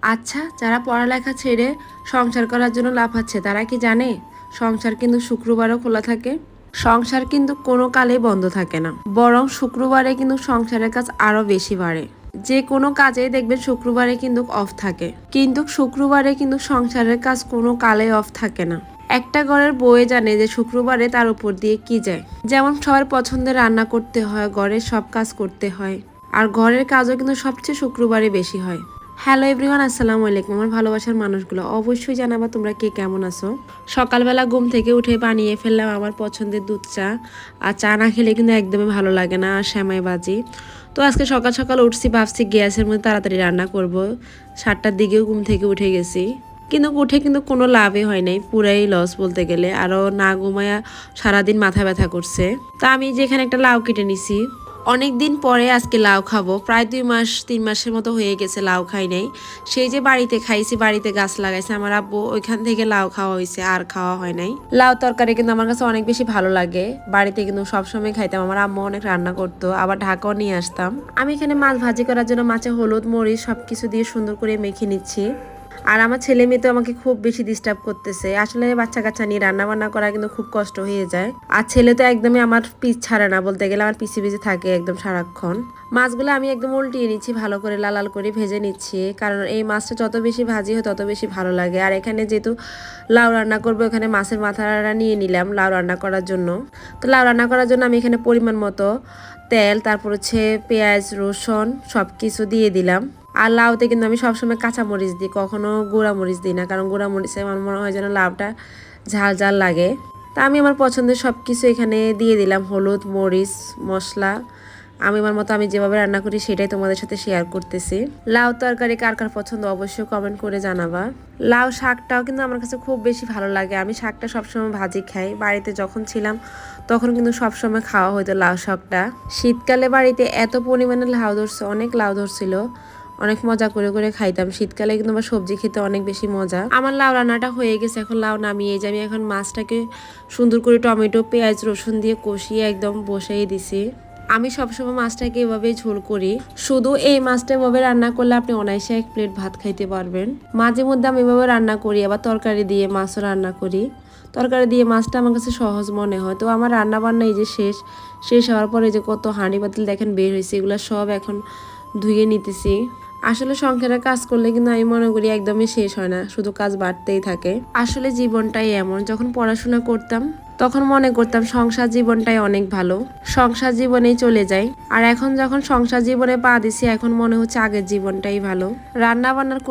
আচ্ছা, যারা পড়ালেখা ছেড়ে সংসার করার জন্য লাফাচ্ছে তারা কি জানে সংসার কিন্তু শুক্রবারও খোলা থাকে? সংসার কিন্তু কোনো কালেই বন্ধ থাকে না, বরং শুক্রবারে কিন্তু সংসারের কাজ আরো বেশি বাড়ে। যে কোনো কাজেই দেখবেন শুক্রবারে কিন্তু অফ থাকে, কিন্তু শুক্রবারে কিন্তু সংসারের কাজ কোনো কালেই অফ থাকে না। একটা ঘরের বউয়ে জানে যে শুক্রবারে তার উপর দিয়ে কি যায়। যেমন সবার পছন্দের রান্না করতে হয়, ঘরের সব কাজ করতে হয়, আর ঘরের কাজও কিন্তু সবচেয়ে শুক্রবারে বেশি হয়। হ্যালো এভরিওয়ান, আসসালামু আলাইকুম। আমার ভালোবাসার মানুষগুলো অবশ্যই জানাবা তোমরা কে কেমন আছো। সকালবেলা ঘুম থেকে উঠে বানিয়ে ফেললাম আমার পছন্দের দুধ চা। আর চা না খেলে কিন্তু একদমই ভালো লাগে না, আর সেমাই বাজি। তো আজকে সকাল সকাল উঠছি, ভাবছি গ্যাসের মধ্যে তাড়াতাড়ি রান্না করব। 7টার দিকেও ঘুম থেকে উঠে গেছি, কিন্তু উঠে কিন্তু কোনো লাভই হয় নাই, পুরাই লস বলতে গেলে। আরও না ঘুমায়া সারাদিন মাথা ব্যথা করছে। তা আমি যেখানে একটা লাউ কেটে নিছি, অনেক দিন পরে আজকে লাউ খাবো। প্রায় 2 মাস 3 মাসের মতো হয়ে গেছে লাউ খাই নাই। সেই যে বাড়িতে খাইছি, বাড়িতে গাছ লাগাইছে আমার আব্বু, ওইখান থেকে লাউ খাওয়া হয়েছে, আর খাওয়া হয় নাই। লাউ তরকারি কিন্তু আমার কাছে অনেক বেশি ভালো লাগে। বাড়িতে কিন্তু সবসময় খাইতাম, আমার আম্মু অনেক রান্না করতো, আবার ঢাকাও নিয়ে আসতাম। আমি এখানে মাছ ভাজি করার জন্য মাছে হলুদ মরিচ সবকিছু দিয়ে সুন্দর করে মেখে নিচ্ছি। আর আমার ছেলে মেয়ে তো আমাকে খুব বেশি ডিস্টার্ব করতেছে। আসলে বাচ্চা কাচ্চা নিয়ে রান্না বান্না করা কিন্তু খুব কষ্ট হয়ে যায়। আর ছেলে তো একদমই আমার পিছ ছাড়ে না, বলতে গেলে আমার পিছে পিছে থাকে একদম সারাক্ষণ। মাছগুলো আমি একদম উল্টিয়ে নিচ্ছি, ভালো করে লাল লাল করে ভেজে নিচ্ছি, কারণ এই মাছটা যত বেশি ভাজি হয় তত বেশি ভালো লাগে। আর এখানে যেহেতু লাউ রান্না করবো, এখানে মাছের মাথাটা নিয়ে নিলাম লাউ রান্না করার জন্য। তো লাউ রান্না করার জন্য আমি এখানে পরিমাণ মতো তেল, তারপর হচ্ছে পেঁয়াজ রসুন সব কিছু দিয়ে দিলাম। আর লাউতে কিন্তু আমি সবসময় কাঁচা মরিচ দিই, কখনো গুঁড়া মরিচ দিই না, কারণ গুঁড়া মরিচে আমার মনে হয় যেন লাউটা ঝাল ঝাল লাগে। তা আমি আমার পছন্দের সব কিছু এখানে দিয়ে দিলাম, হলুদ মরিচ মশলা। আমি আমার মতো আমি যেভাবে রান্না করি সেটাই তোমাদের সাথে শেয়ার করতেছি। লাউ তরকারি কার কার পছন্দ অবশ্যই কমেন্ট করে জানাবা। লাউ শাকটাও কিন্তু আমার কাছে খুব বেশি ভালো লাগে। আমি শাকটা সবসময় ভাজি খাই, বাড়িতে যখন ছিলাম তখন কিন্তু সবসময় খাওয়া হতো লাউ শাকটা। শীতকালে বাড়িতে এত পরিমাণে লাউ ধরছে, অনেক লাউ ধরছিল, অনেক মজা করে করে খাইতাম। শীতকালে কিন্তু আমার সবজি খেতে অনেক বেশি মজা। আমার লাউ রান্নাটা হয়ে গেছে, এখন লাউ নামিয়ে যে আমি এখন মাছটাকে সুন্দর করে টমেটো পেঁয়াজ রসুন দিয়ে কষিয়ে একদম বসিয়ে দিছি। আমি সবসময় মাছটাকে এভাবেই ঝোল করি। শুধু এই মাছটা এভাবে রান্না করলে আপনি অনায়াসে 1 প্লেট ভাত খাইতে পারবেন। মাঝে মধ্যে আমি এভাবে রান্না করি, আবার তরকারি দিয়ে মাছও রান্না করি। তরকারি দিয়ে মাছটা আমার কাছে সহজ মনে হয়। তো আমার রান্না বান্না এই যে শেষ হওয়ার পরে যে কত হাঁড়ি পাতিল দেখেন বের হয়েছে, এগুলো সব এখন ধুয়ে নিতেছি। আসলে সংসারের কাজ করলে কিন্তু আমি মনে করি একদমই শেষ হয় না, শুধু কাজ বাড়তেই থাকে। আসলে জীবনটাই এমন, যখন পড়াশোনা করতাম তখন মনে করতাম সংসার জীবনটাই অনেক ভালো, সংসার জীবনেই চলে যাই। আর এখন যখন সংসার জীবনে পা দিছি, এখন মনে হচ্ছে আগের জীবনটাই ভালো। রান্না বান্নার